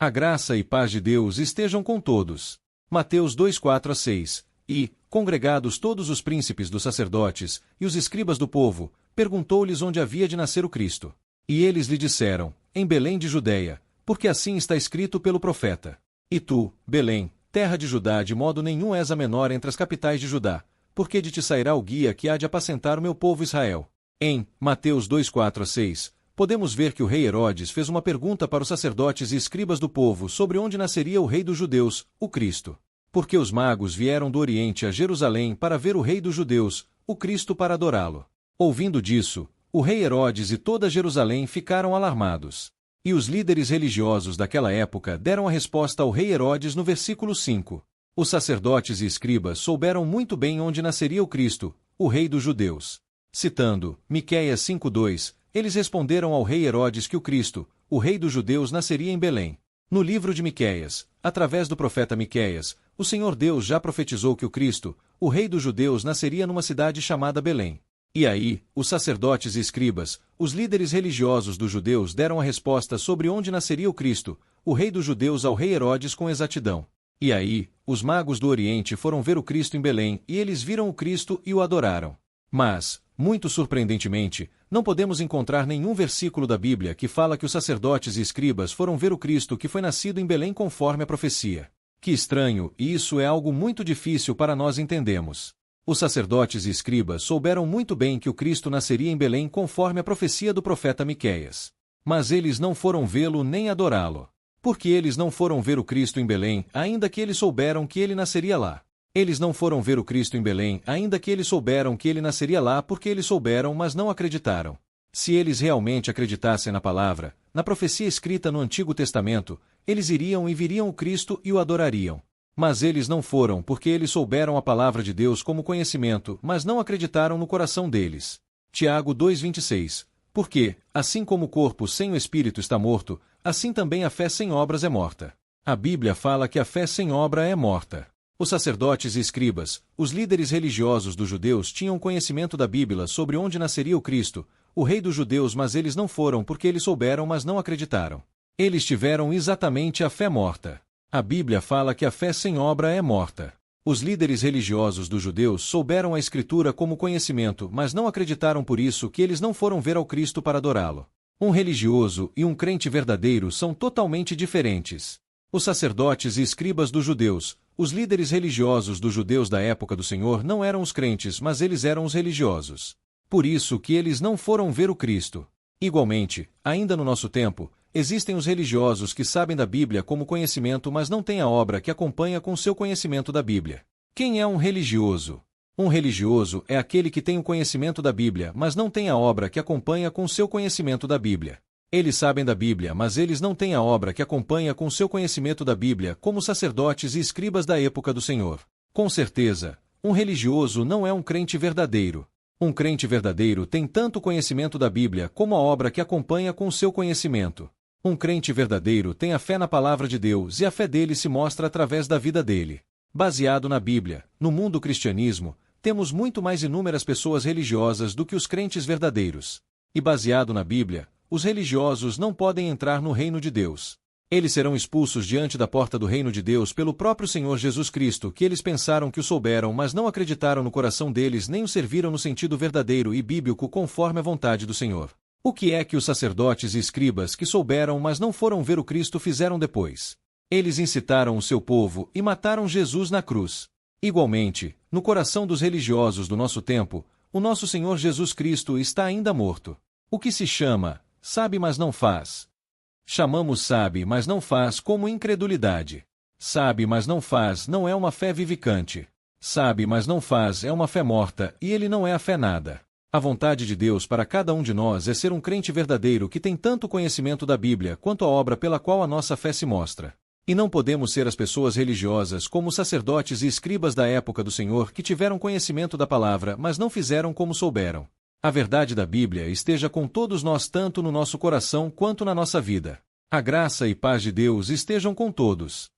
A graça e paz de Deus estejam com todos. Mateus 2:4-6. E, congregados todos os príncipes dos sacerdotes e os escribas do povo, perguntou-lhes onde havia de nascer o Cristo. E eles lhe disseram: em Belém de Judeia, porque assim está escrito pelo profeta. E tu, Belém, terra de Judá, de modo nenhum és a menor entre as capitais de Judá, porque de ti sairá o guia que há de apacentar o meu povo Israel. Em Mateus 2:4-6, podemos ver que o rei Herodes fez uma pergunta para os sacerdotes e escribas do povo sobre onde nasceria o rei dos judeus, o Cristo. Porque os magos vieram do Oriente a Jerusalém para ver o rei dos judeus, o Cristo, para adorá-lo. Ouvindo disso, o rei Herodes e toda Jerusalém ficaram alarmados. E os líderes religiosos daquela época deram a resposta ao rei Herodes no versículo 5. Os sacerdotes e escribas souberam muito bem onde nasceria o Cristo, o rei dos judeus. Citando Miqueias 5:2, eles responderam ao rei Herodes que o Cristo, o rei dos judeus, nasceria em Belém. No livro de Miqueias, através do profeta Miqueias, o Senhor Deus já profetizou que o Cristo, o rei dos judeus, nasceria numa cidade chamada Belém. E aí, os sacerdotes e escribas, os líderes religiosos dos judeus, deram a resposta sobre onde nasceria o Cristo, o rei dos judeus, ao rei Herodes com exatidão. E aí, os magos do Oriente foram ver o Cristo em Belém, e eles viram o Cristo e o adoraram. Mas, muito surpreendentemente, não podemos encontrar nenhum versículo da Bíblia que fala que os sacerdotes e escribas foram ver o Cristo que foi nascido em Belém conforme a profecia. Que estranho, e isso é algo muito difícil para nós entendermos. Os sacerdotes e escribas souberam muito bem que o Cristo nasceria em Belém conforme a profecia do profeta Miqueias. Mas eles não foram vê-lo nem adorá-lo. Porque eles não foram ver o Cristo em Belém, ainda que eles souberam que ele nasceria lá. Eles não foram ver o Cristo em Belém, ainda que eles souberam que ele nasceria lá, porque eles souberam, mas não acreditaram. Se eles realmente acreditassem na palavra, na profecia escrita no Antigo Testamento, eles iriam e viriam o Cristo e o adorariam. Mas eles não foram porque eles souberam a palavra de Deus como conhecimento, mas não acreditaram no coração deles. Tiago 2:26. Porque, assim como o corpo sem o espírito está morto, assim também a fé sem obras é morta. A Bíblia fala que a fé sem obra é morta. Os sacerdotes e escribas, os líderes religiosos dos judeus, tinham conhecimento da Bíblia sobre onde nasceria o Cristo, o rei dos judeus, mas eles não foram porque eles souberam, mas não acreditaram. Eles tiveram exatamente a fé morta. A Bíblia fala que a fé sem obra é morta. Os líderes religiosos dos judeus souberam a Escritura como conhecimento, mas não acreditaram, por isso que eles não foram ver ao Cristo para adorá-lo. Um religioso e um crente verdadeiro são totalmente diferentes. Os sacerdotes e escribas dos judeus, os líderes religiosos dos judeus da época do Senhor, não eram os crentes, mas eles eram os religiosos. Por isso que eles não foram ver o Cristo. Igualmente, ainda no nosso tempo, existem os religiosos que sabem da Bíblia como conhecimento, mas não têm a obra que acompanha com seu conhecimento da Bíblia. Quem é um religioso? Um religioso é aquele que tem o conhecimento da Bíblia, mas não tem a obra que acompanha com seu conhecimento da Bíblia. Eles sabem da Bíblia, mas eles não têm a obra que acompanha com seu conhecimento da Bíblia, como sacerdotes e escribas da época do Senhor. Com certeza, um religioso não é um crente verdadeiro. Um crente verdadeiro tem tanto conhecimento da Bíblia como a obra que acompanha com seu conhecimento. Um crente verdadeiro tem a fé na palavra de Deus e a fé dele se mostra através da vida dele. Baseado na Bíblia, no mundo do cristianismo, temos muito mais inúmeras pessoas religiosas do que os crentes verdadeiros. E baseado na Bíblia, os religiosos não podem entrar no reino de Deus. Eles serão expulsos diante da porta do reino de Deus pelo próprio Senhor Jesus Cristo, que eles pensaram que o souberam, mas não acreditaram no coração deles nem o serviram no sentido verdadeiro e bíblico conforme a vontade do Senhor. O que é que os sacerdotes e escribas que souberam, mas não foram ver o Cristo, fizeram depois? Eles incitaram o seu povo e mataram Jesus na cruz. Igualmente, no coração dos religiosos do nosso tempo, o nosso Senhor Jesus Cristo está ainda morto. O que se chama sabe, mas não faz. Chamamos sabe, mas não faz como incredulidade. Sabe, mas não faz não é uma fé vivicante. Sabe, mas não faz é uma fé morta, e ele não é a fé nada. A vontade de Deus para cada um de nós é ser um crente verdadeiro que tem tanto conhecimento da Bíblia quanto a obra pela qual a nossa fé se mostra. E não podemos ser as pessoas religiosas como os sacerdotes e escribas da época do Senhor que tiveram conhecimento da palavra, mas não fizeram como souberam. A verdade da Bíblia esteja com todos nós tanto no nosso coração quanto na nossa vida. A graça e paz de Deus estejam com todos.